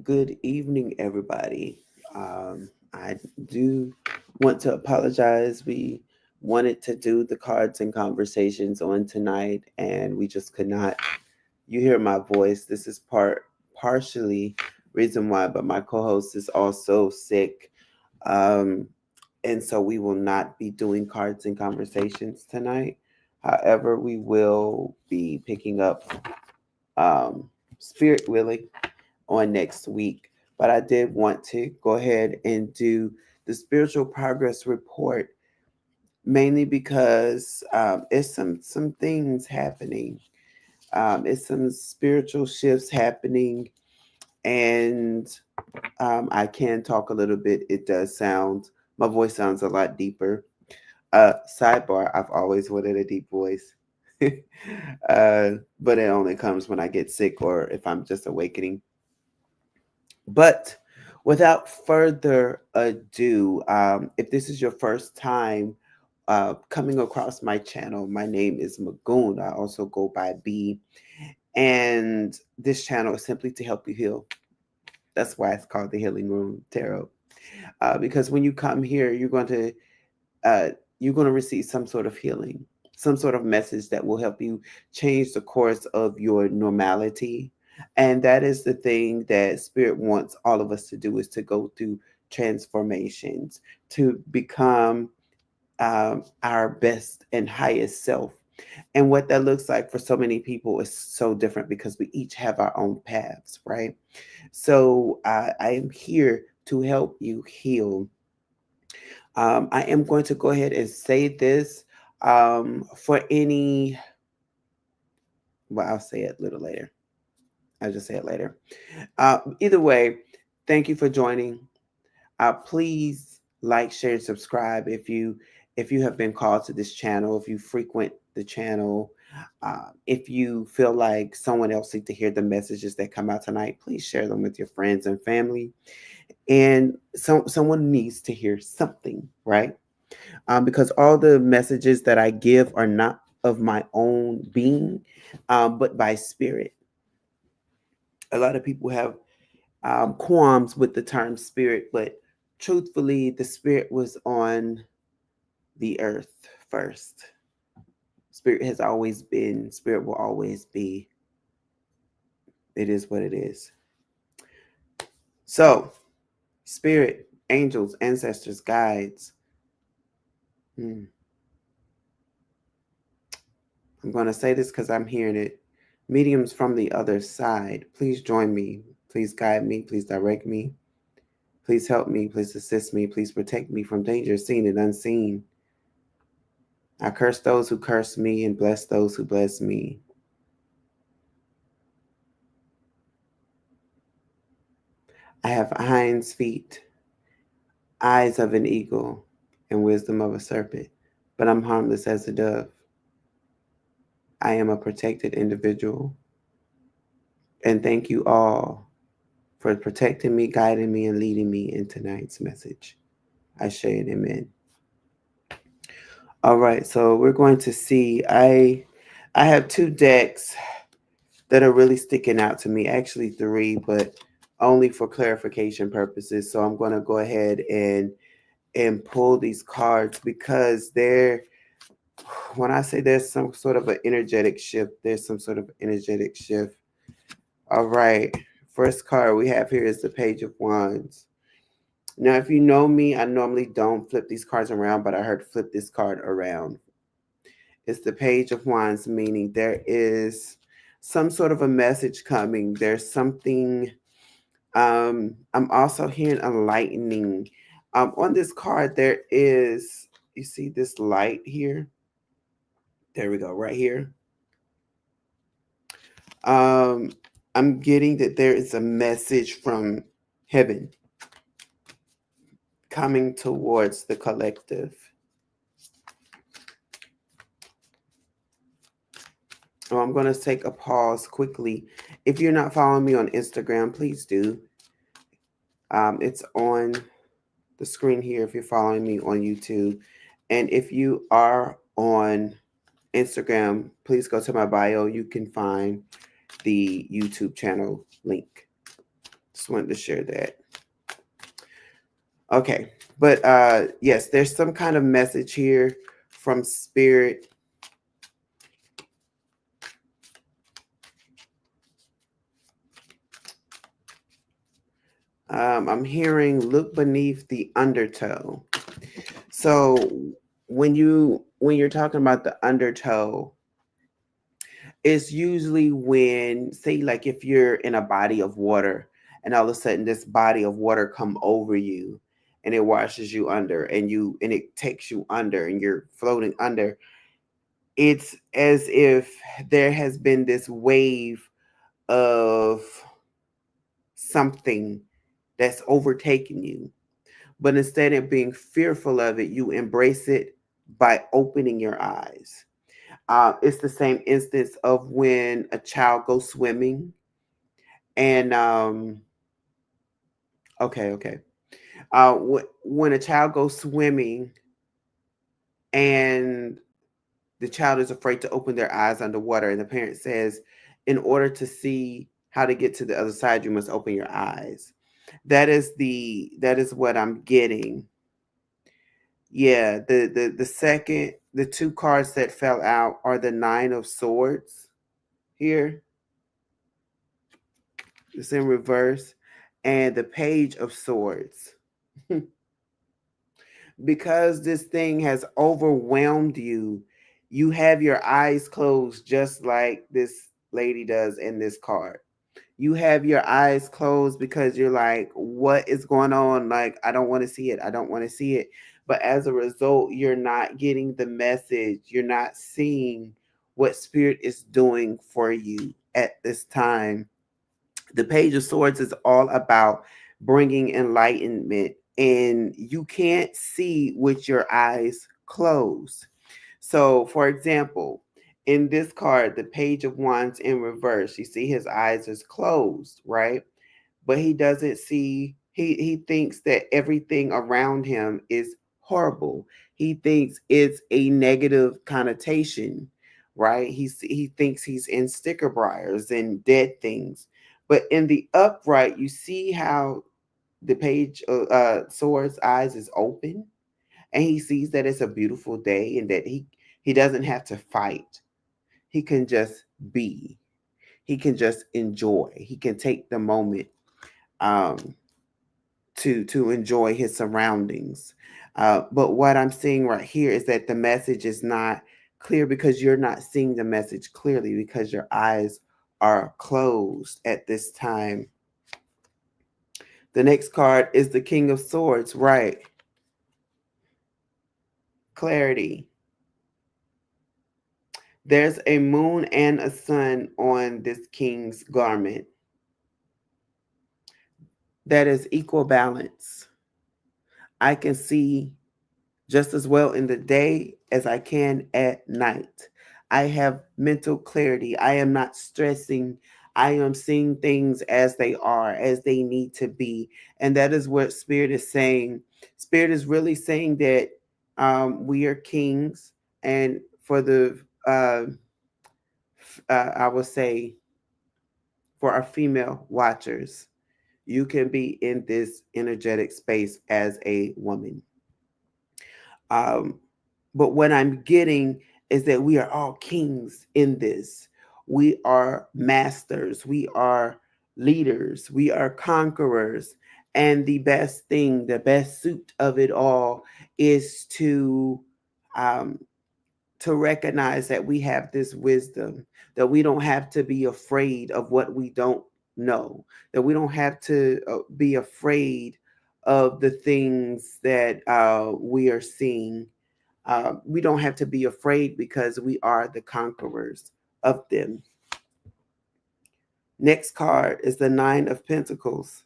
Good evening, everybody. I do want to apologize. We wanted to do the cards and conversations on tonight, and we just could not. You hear my voice. This is partially reason why, but my co-host is also sick, um, and so we will not be doing cards and conversations tonight. However, we will be picking up um, Spirit willing on next week. But I did want to go ahead and do the spiritual progress report mainly because it's some things happening. It's some spiritual shifts happening, and I can talk a little bit. It does sound my voice sounds a lot deeper. Sidebar: I've always wanted a deep voice. But it only comes when I get sick or if I'm just awakening. But without further ado, if this is your first time coming across my channel, my name is Magoon. I also go by B. And this channel is simply to help you heal. That's why it's called the Healing Room Tarot. Because when you come here, uh, you're going to receive some sort of healing, some sort of message that will help you change the course of your normality. And that is the thing that Spirit wants all of us to do is to go through transformations, to become our best and highest self. And what that looks like for so many people is so different because we each have our own paths, right? So I am here to help you heal. I am going to go ahead and say this for any, well, I'll say it a little later. I'll just say it later. Either way, thank you for joining. Please like, share, and subscribe if you have been called to this channel, if you frequent the channel, if you feel like someone else needs to hear the messages that come out tonight, please share them with your friends and family. And someone needs to hear something, right? Because all the messages that I give are not of my own being, but by spirit. A lot of people have qualms with the term spirit, but truthfully, the spirit was on the earth first. Spirit has always been, spirit will always be. It is what it is. So, spirit, angels, ancestors, guides. Hmm. I'm going to say this because I'm hearing it. Mediums from the other side, please join me. Please guide me. Please direct me. Please help me. Please assist me. Please protect me from danger seen and unseen. I curse those who curse me and bless those who bless me. I have hinds feet, eyes of an eagle, and wisdom of a serpent, but I'm harmless as a dove. I am a protected individual. And thank you all for protecting me, guiding me, and leading me in tonight's message. I say it, amen. All right, so we're going to see. I have two decks that are really sticking out to me. Actually, three, but only for clarification purposes. So I'm going to go ahead and pull these cards because they're when I say there's some sort of an energetic shift, there's some sort of energetic shift. All right. First card we have here is the Page of Wands. Now, if you know me, I normally don't flip these cards around, but I heard flip this card around. It's the Page of Wands, meaning there is some sort of a message coming. There's something. I'm also hearing enlightening. On this card, there is, you see this light here? There we go, right here. Um, I'm getting that there is a message from heaven coming towards the collective. Oh, I'm going to take a pause quickly. If you're not following me on Instagram, please do. It's on the screen here if you're following me on YouTube. And if you are on Instagram, please go to my bio. You can find the YouTube channel link. Just wanted to share that. Okay. But yes, there's some kind of message here from spirit. I'm hearing look beneath the undertow. So when you're talking about the undertow, it's usually when, say, like if you're in a body of water and all of a sudden this body of water come over you and it washes you under and it takes you under and you're floating under. It's as if there has been this wave of something that's overtaken you. But instead of being fearful of it, you embrace it by opening your eyes. It's the same instance of when a child goes swimming and okay. When a child goes swimming and the child is afraid to open their eyes underwater, and the parent says, in order to see how to get to the other side, you must open your eyes. That is what I'm getting. Yeah, the two cards that fell out are the Nine of Swords here. It's in reverse, and the Page of Swords. Because this thing has overwhelmed you, you have your eyes closed just like this lady does in this card. You have your eyes closed because you're like, what is going on? Like, I don't want to see it. I don't want to see it. But as a result, you're not getting the message. You're not seeing what spirit is doing for you at this time. The Page of Swords is all about bringing enlightenment, and you can't see with your eyes closed. So, for example, in this card, the Page of Wands in reverse, you see his eyes is closed, right? But he doesn't see, he thinks that everything around him is horrible. He thinks it's a negative connotation, right? He thinks he's in sticker briars and dead things. But in the upright, you see how the Page of Swords eyes is open, and he sees that it's a beautiful day and that he doesn't have to fight. He can just be. He can just enjoy. He can take the moment um, to enjoy his surroundings. But what I'm seeing right here is that the message is not clear because you're not seeing the message clearly because your eyes are closed at this time. The next card is the King of Swords, right? Clarity. There's a moon and a sun on this king's garment. That is equal balance. I can see just as well in the day as I can at night. I have mental clarity. I am not stressing. I am seeing things as they are, as they need to be. And that is what Spirit is saying. Spirit is really saying that we are kings. And for I will say, for our female watchers, you can be in this energetic space as a woman. Um, but what I'm getting is that we are all kings in this. We are masters. We are leaders. We are conquerors. And the best thing, the best suit of it all is um, to recognize that we have this wisdom, that we don't have to be afraid of what we don't know, that we don't have to be afraid of the things that we are seeing. We don't have to be afraid because we are the conquerors of them. Next card is the Nine of Pentacles.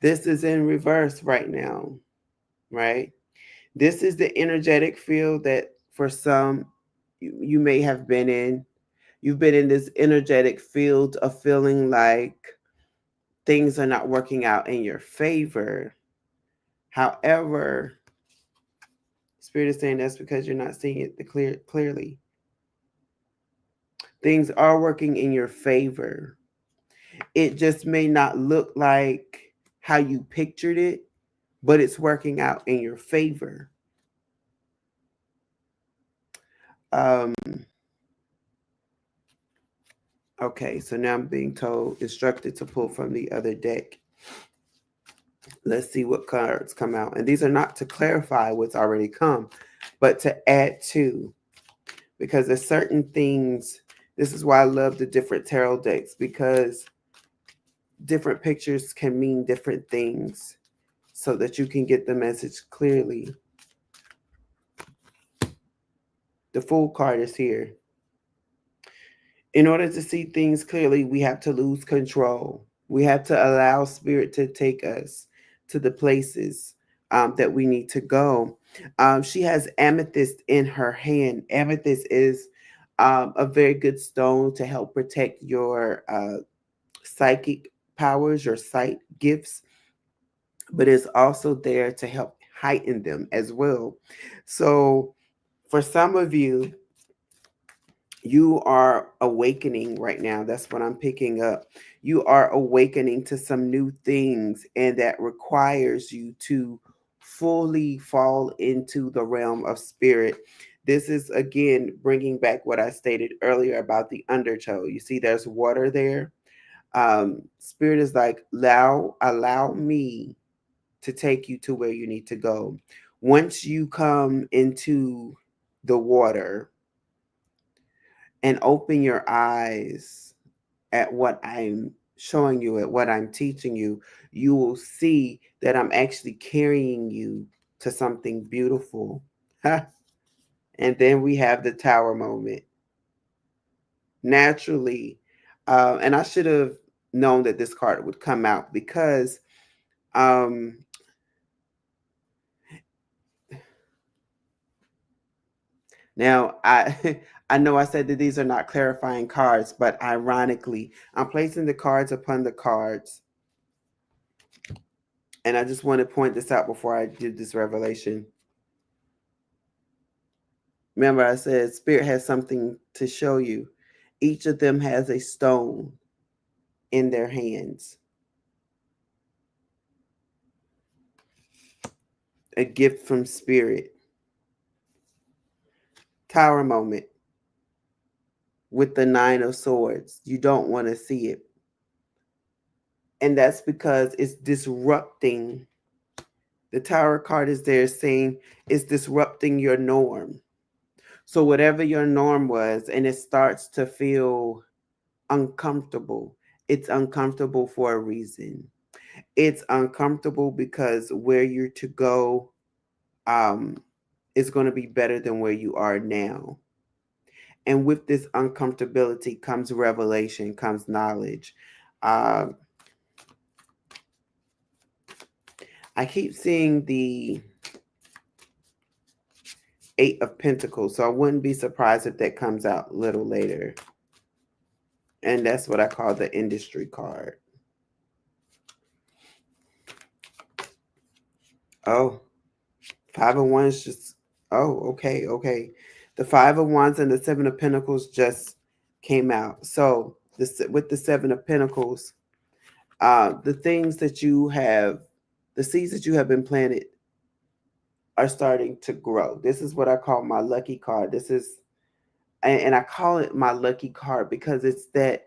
This is in reverse right now, right? This is the energetic field that for some you may have been in. You've been in this energetic field of feeling like things are not working out in your favor. However, Spirit is saying that's because you're not seeing it clearly. Things are working in your favor. It just may not look like how you pictured it, but it's working out in your favor. Um, okay, so now I'm being instructed to pull from the other deck. Let's see what cards come out. And these are not to clarify what's already come, but to add to, because there's certain things. This is why I love the different tarot decks, because different pictures can mean different things so that you can get the message clearly. The Fool card is here. In order to see things clearly, we have to lose control. We have to allow spirit to take us to the places that we need to go. She has amethyst in her hand. Amethyst is a very good stone to help protect your psychic powers, your sight gifts, but it's also there to help heighten them as well. So for some of you, you are awakening right now. That's what I'm picking up. You are awakening to some new things, and that requires you to fully fall into the realm of spirit. This is again bringing back what I stated earlier about the undertow. You see, there's water there. Spirit is like, allow me to take you to where you need to go. Once you come into the water and open your eyes at what I'm showing you, at what I'm teaching you, you will see that I'm actually carrying you to something beautiful. And then we have the tower moment. Naturally, and I should have known that this card would come out because um, now I I know I said that these are not clarifying cards, but ironically, I'm placing the cards upon the cards. And I just want to point this out before I do this revelation. Remember, I said Spirit has something to show you. Each of them has a stone in their hands, a gift from Spirit. Tower moment with the Nine of Swords. You don't want to see it. And that's because it's disrupting. The Tower card is there saying it's disrupting your norm. So, whatever your norm was, and it starts to feel uncomfortable, it's uncomfortable for a reason. It's uncomfortable because where you're to go is going to be better than where you are now. And with this uncomfortability comes revelation, comes knowledge. Uh, I keep seeing the Eight of Pentacles, so I wouldn't be surprised if that comes out a little later. And that's what I call the industry card. Oh, Five of Wands just, oh, okay. The Five of Wands and the Seven of Pentacles just came out. So with the Seven of Pentacles, the things that you have, the seeds that you have been planted are starting to grow. This is what I call my lucky card. This is, and I call it my lucky card because it's that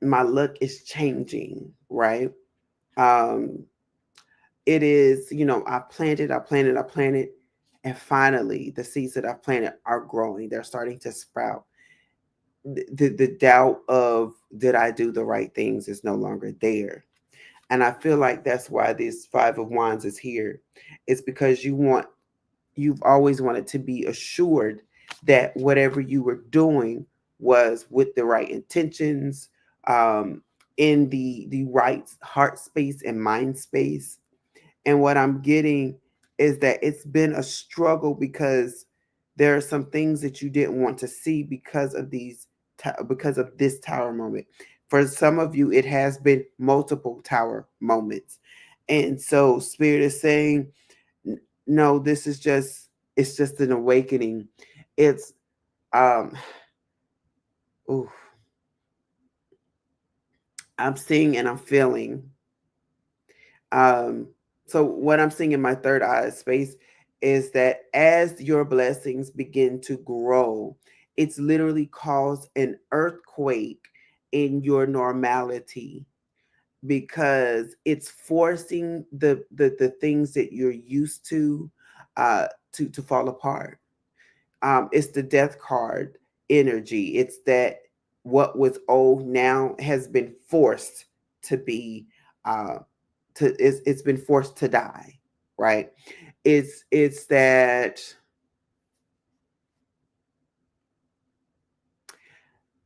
my luck is changing, right? Um, it is, I planted, and finally the seeds that I planted are growing. They're starting to sprout. The doubt of did I do the right things is no longer there. And I feel like that's why this Five of Wands is here. It's because you've always wanted to be assured that whatever you were doing was with the right intentions, in the right heart space and mind space. And what I'm getting is that it's been a struggle because there are some things that you didn't want to see because of because of this tower moment. For some of you, it has been multiple tower moments. And so Spirit is saying, no, this is it's just an awakening. It's um ooh, I'm seeing and I'm feeling. Um, so what I'm seeing in my third eye space is that as your blessings begin to grow, it's literally caused an earthquake in your normality, because it's forcing the things that you're used to fall apart. It's the death card energy. It's that what was old now has been forced to be uh, it's been forced to die, right? It's that.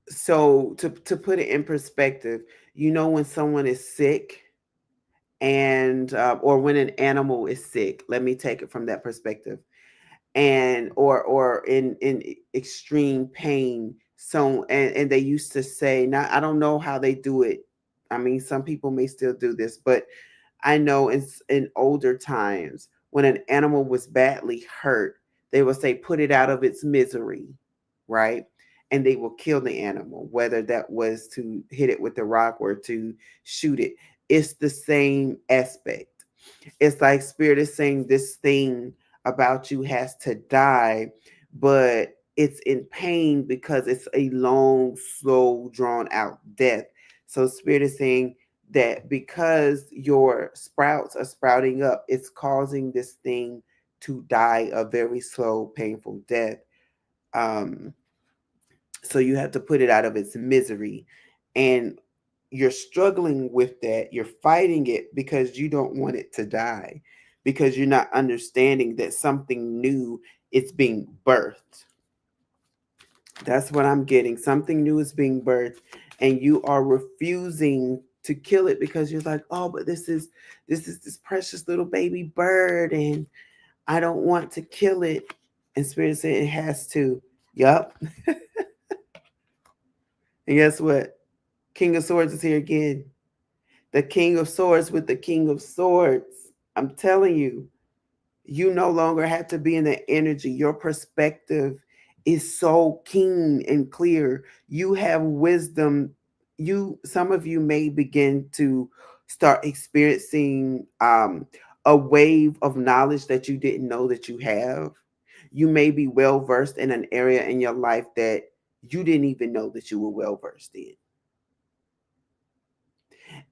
So to put it in perspective, when someone is sick, and or when an animal is sick, let me take it from that perspective, and or in extreme pain. So and they used to say, now I don't know how they do it. I mean, some people may still do this, but I know in older times, when an animal was badly hurt, they would say, put it out of its misery, right? And they will kill the animal, whether that was to hit it with a rock or to shoot it. It's the same aspect. It's like spirit is saying this thing about you has to die, but it's in pain because it's a long, slow, drawn out death. So spirit is saying that because your sprouts are sprouting up, it's causing this thing to die a very slow, painful death. Um, so you have to put it out of its misery. And you're struggling with that. You're fighting it because you don't want it to die, because you're not understanding that something new is being birthed. That's what I'm getting. Something new is being birthed, and you are refusing to kill it because you're like, oh, but this is this precious little baby bird, and I don't want to kill it. And spirit said it has to. Yup. And guess what? King of Swords is here again. The King of Swords with the King of Swords. I'm telling you, you no longer have to be in the energy. Your perspective is so keen and clear. You have wisdom. Some of you may begin to start experiencing a wave of knowledge that you didn't know that you have. You may be well versed in an area in your life that you didn't even know that you were well versed in.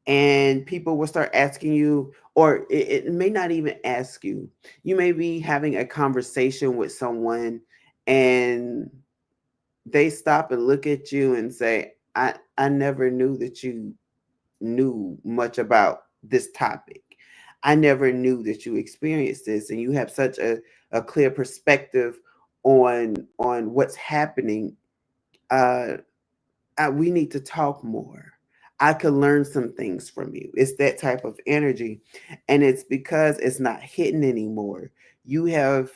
And people will start asking you, or it may not even ask you. You may be having a conversation with someone, and they stop and look at you and say, I never knew that you knew much about this topic. I never knew that you experienced this, and you have such a clear perspective on what's happening. uh we need to talk more. I could learn some things from you. It's that type of energy. And it's because it's not hidden anymore. You have,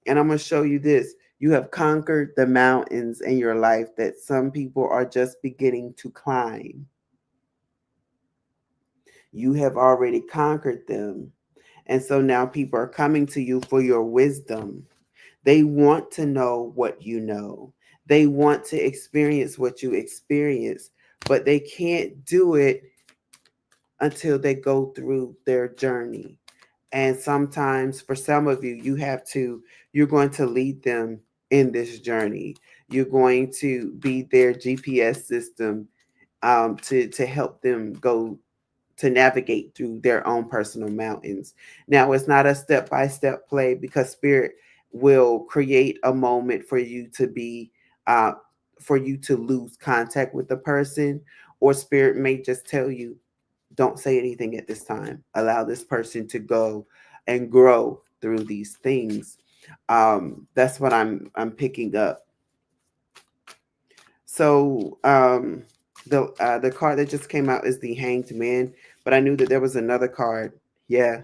and I'm going to show you this, you have conquered the mountains in your life that some people are just beginning to climb. You have already conquered them. And so now people are coming to you for your wisdom. They want to know what you know. They want to experience what you experience, but they can't do it until they go through their journey. And sometimes for some of you, you're going to lead them in this journey. You're going to be their GPS system, to help them go to navigate through their own personal mountains. Now, it's not a step by step play, because spirit will create a moment for you to be, uh, for you to lose contact with the person, or spirit may just tell you, don't say anything at this time. Allow this person to go and grow through these things. That's what I'm picking up. So the card that just came out is the Hanged Man, but I knew that there was another card. Yeah,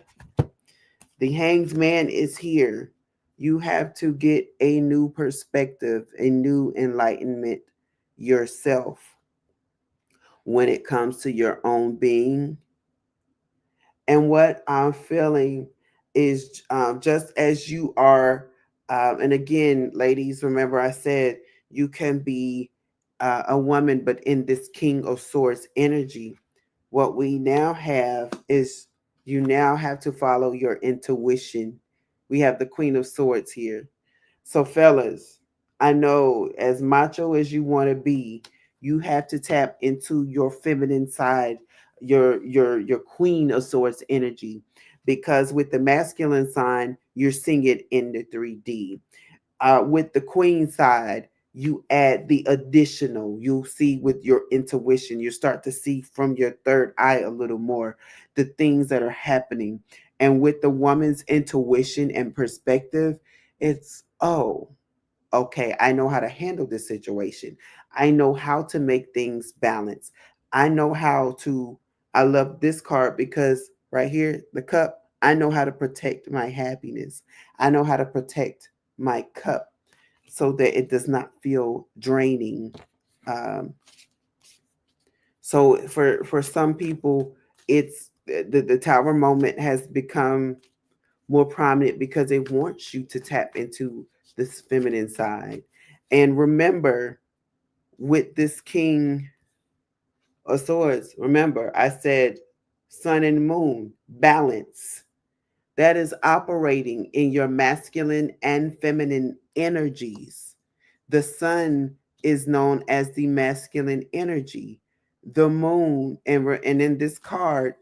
the Hanged Man is here. You have to get a new perspective, a new enlightenment yourself when it comes to your own being. And what I'm feeling is, just as you are, and again, ladies, remember I said you can be a woman, but in this King of Swords energy. What we now have is you now have to follow your intuition. We have the Queen of Swords here. So, fellas, I know as macho as you want to be, you have to tap into your feminine side, your Queen of Swords energy, because with the masculine sign, you're seeing it in the 3D. With the queen side, you add the additional. You'll see with your intuition, you start to see from your third eye a little more the things that are happening. And with the woman's intuition and perspective, it's, oh, okay, I know how to handle this situation. I know how to make things balance. I know how to, I love this card because right here, the cup, I know how to protect my happiness. I know how to protect my cup so that it does not feel draining. Um, so for some people, it's the tower moment has become more prominent because it wants you to tap into this feminine side. And remember, with this King of Swords, remember, I said sun and moon, balance. That is operating in your masculine and feminine energies. The sun is known as the masculine energy. The moon, and in this card,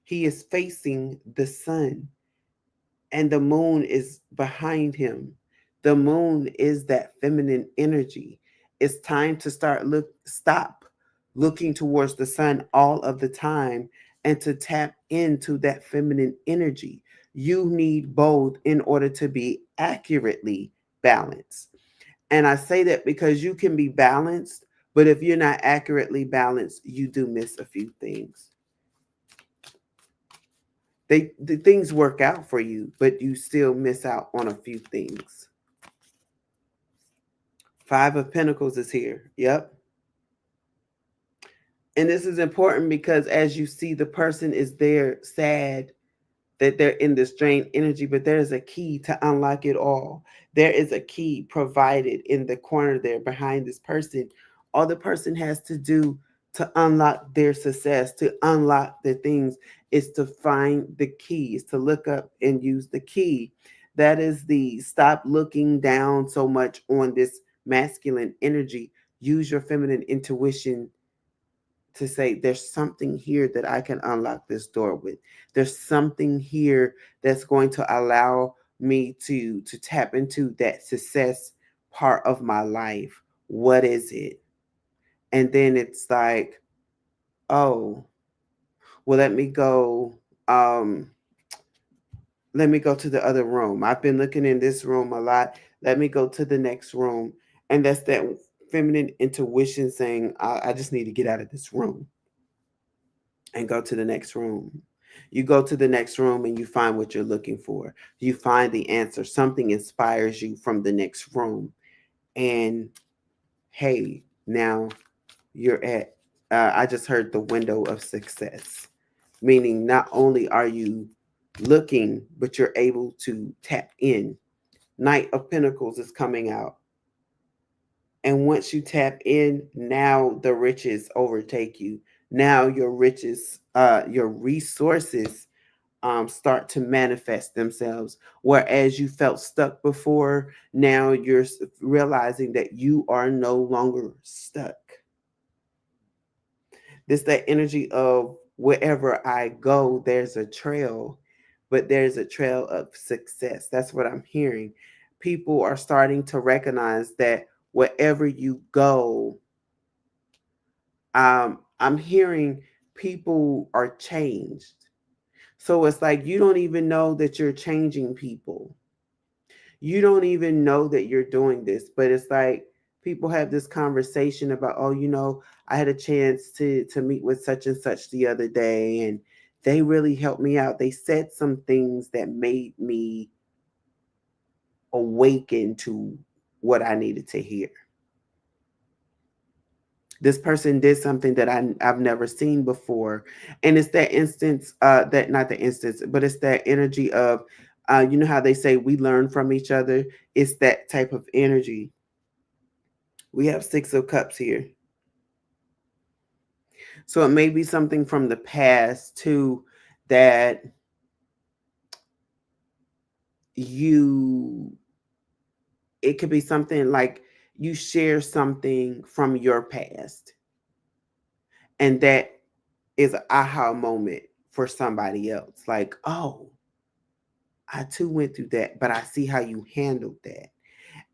he is facing the sun and the moon is behind him. The moon is that feminine energy. It's time to stop looking towards the sun all of the time and to tap into that feminine energy. You need both in order to be accurately balanced. And I say that because you can be balanced, but if you're not accurately balanced, you do miss a few things. The things work out for you, but you still miss out on a few things. Five of Pentacles is here. Yep. And this is important because as you see, the person is there sad that they're in this strained energy, but there is a key to unlock it all. There is a key provided in the corner there behind this person. All the person has to do to unlock their success, to unlock the things, is to find the keys, to look up and use the key. That is the stop looking down so much on this masculine energy. Use your feminine intuition to say there's something here that I can unlock this door with. There's something here that's going to allow me to tap into that success part of my life. What is it? And then it's like, oh, well, um let me go to the other room. I've been looking in this room a lot. Let me go to the next room. And that's that feminine intuition saying, I just need to get out of this room and go to the next room. You go to the next room and you find what you're looking for. You find the answer. Something inspires you from the next room. And hey, now you're at, I just heard the window of success, meaning not only are you looking, but you're able to tap in. Knight of Pentacles is coming out. And once you tap in, now the riches overtake you. Now your riches, your resources start to manifest themselves. Whereas you felt stuck before, now you're realizing that you are no longer stuck. This that energy of wherever I go, there's a trail, but there's a trail of success. That's what I'm hearing. People are starting to recognize that wherever you go, I'm hearing people are changed. So it's like you don't even know that you're changing people. You don't even know that you're doing this, but it's like people have this conversation about, oh, I had a chance to meet with such and such the other day, and they really helped me out. They said some things that made me awaken to what I needed to hear. This person did something that I've never seen before. And it's that instance, that not the instance, but it's that energy of, you know how they say we learn from each other? It's that type of energy. We have Six of Cups here. So it may be something from the past too that you, it could be something like you share something from your past, and that is an aha moment for somebody else. Like, oh, I too went through that, but I see how you handled that.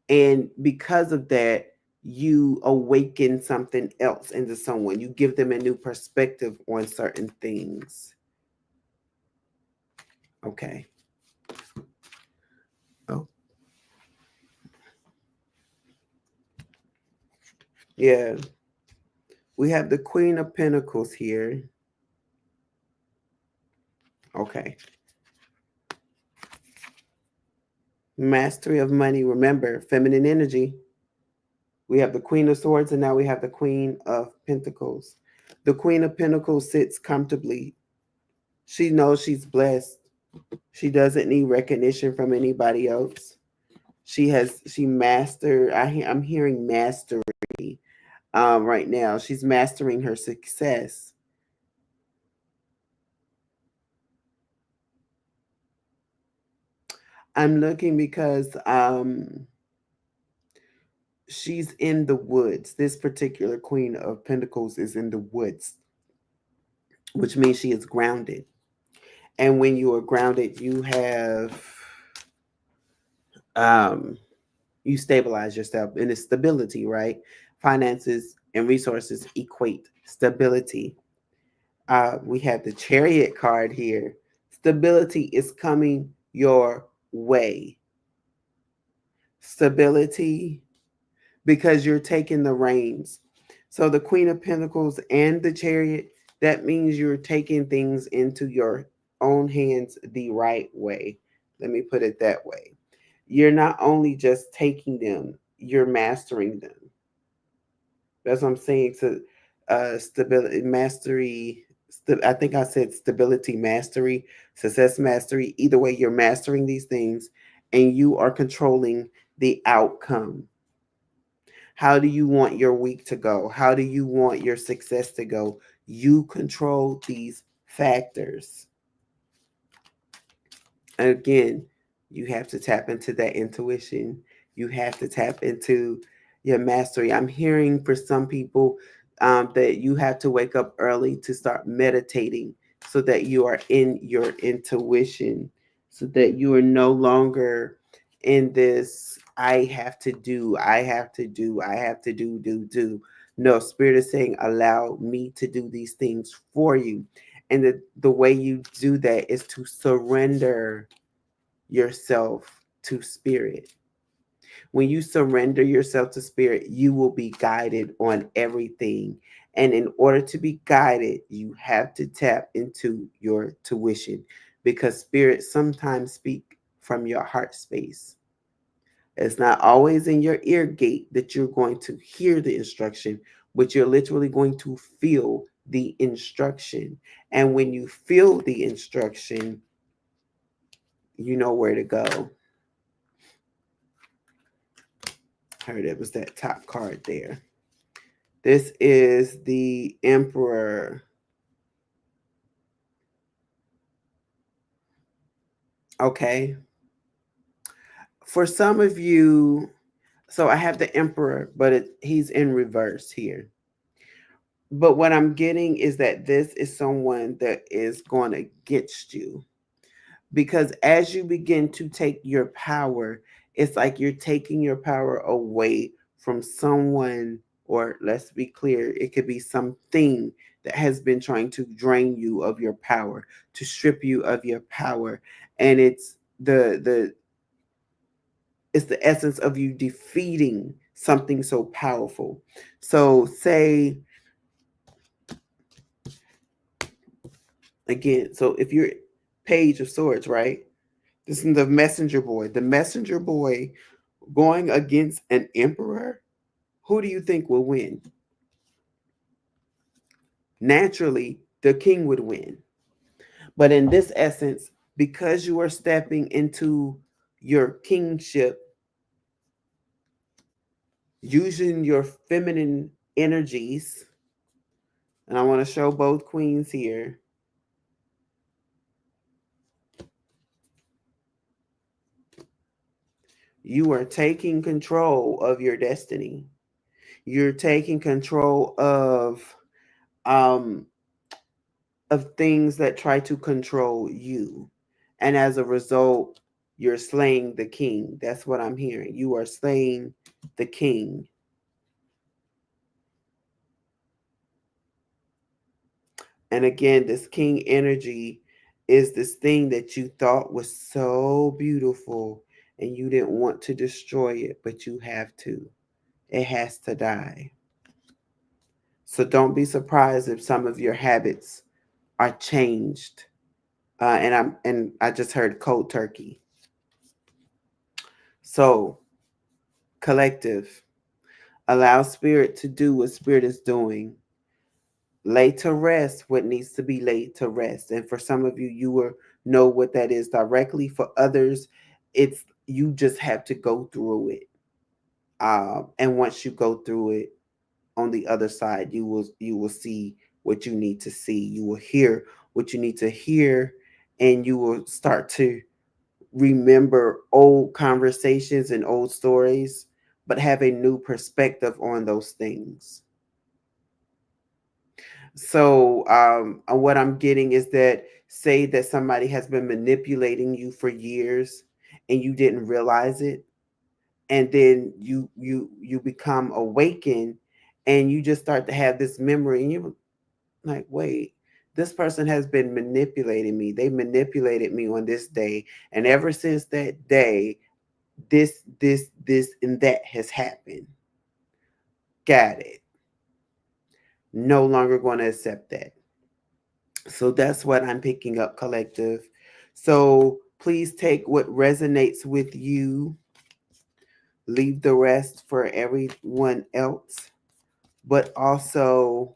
And because of that, you awaken something else into someone. You give them a new perspective on certain things. Okay. Oh, yeah. We have the Queen of Pentacles here. Okay. Mastery of money. Remember, feminine energy. We have the Queen of Swords, and now we have the Queen of Pentacles. The Queen of Pentacles sits comfortably. She knows she's blessed. She doesn't need recognition from anybody else. She mastered. I'm hearing mastery right now. She's mastering her success. I'm looking because she's in the woods. This particular Queen of Pentacles is in the woods, which means she is grounded. And when you are grounded, um you stabilize yourself, and it's stability, right? Finances and resources equate stability. We have the Chariot card here. Stability is coming your way. Stability, because you're taking the reins. So the Queen of Pentacles and the Chariot, that means you're taking things into your own hands the right way. Let me put it that way. You're not only just taking them, you're mastering them. That's what I'm saying. To stability, mastery. I think I said stability, mastery, success, mastery. Either way, you're mastering these things, and you are controlling the outcome. How do you want your week to go? How do you want your success to go? You control these factors. And again, you have to tap into that intuition. You have to tap into your mastery. I'm hearing for some people that you have to wake up early to start meditating so that you are in your intuition, so that you are no longer in this I have to do, I have to do, I have to do. No, Spirit is saying, allow me to do these things for you. And the way you do that is to surrender yourself to Spirit. When you surrender yourself to Spirit, you will be guided on everything. And in order to be guided, you have to tap into your tuition, because Spirit sometimes speak from your heart space. It's not always in your ear gate that you're going to hear the instruction, but you're literally going to feel the instruction. And when you feel the instruction, you know where to go. Heard it was that top card there. This is the Emperor. Okay. For some of you, so I have the Emperor, but he's in reverse here. But what I'm getting is that this is someone that is going against you, because as you begin to take your power, it's like you're taking your power away from someone, or let's be clear, it could be something that has been trying to drain you of your power, to strip you of your power. And it's the essence of you defeating something so powerful. So say again, so if you're Page of Swords, right? This is the messenger boy. The messenger boy going against an emperor, who do you think will win? Naturally, the king would win. But in this essence, because you are stepping into your kingship, using your feminine energies, And I want to show both queens here. You are taking control of your destiny. You're taking control um of things that try to control you. And as a result, you're slaying the king. That's what I'm hearing. You are slaying the king. And again, this king energy is this thing that you thought was so beautiful and you didn't want to destroy it, but you have to. It has to die. So don't be surprised if some of your habits are changed. And I just heard cold turkey. So collective, allow spirit to do what spirit is doing. Lay to rest what needs to be laid to rest. And for some of you, you will know what that is directly. For others, it's you just have to go through it. And once you go through it, on the other side, you will see what you need to see. You will hear what you need to hear, and you will start to remember old conversations and old stories, but have a new perspective on those things. So, what I'm getting is that say that somebody has been manipulating you for years and you didn't realize it, and then you become awakened and you just start to have this memory, and you're like, wait, this person has been manipulating me. They manipulated me on this day, and ever since that day, this, and that has happened. Got it. No longer going to accept that. So that's what I'm picking up, collective. So please take what resonates with you, leave the rest for everyone else, but also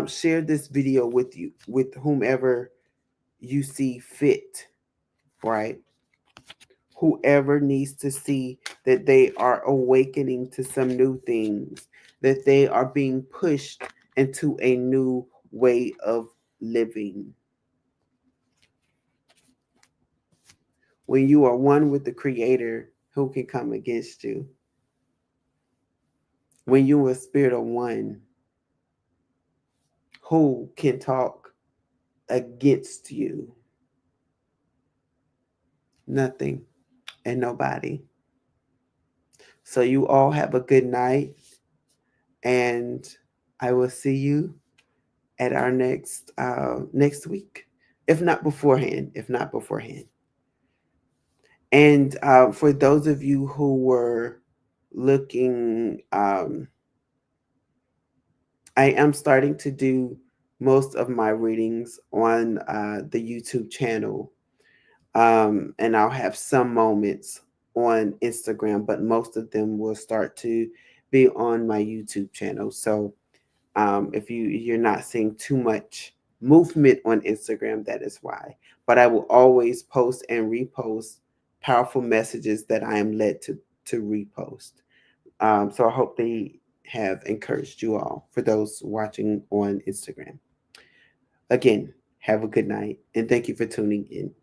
share this video with you, with whomever you see fit, right? Whoever needs to see that they are awakening to some new things, that they are being pushed into a new way of living. When you are one with the Creator, who can come against you? When you are a spirit of one, who can talk against you? Nothing and nobody. So you all have a good night, and I will see you at our next week, if not beforehand. If not beforehand. And for those of you who were looking, I am starting to do most of my readings on the YouTube channel, and I'll have some moments on Instagram, but most of them will start to be on my YouTube channel. So if you're not seeing too much movement on Instagram, that is why. But I will always post and repost powerful messages that I am led to repost. So I hope they have encouraged you all, for those watching on Instagram. Again, have a good night, and thank you for tuning in.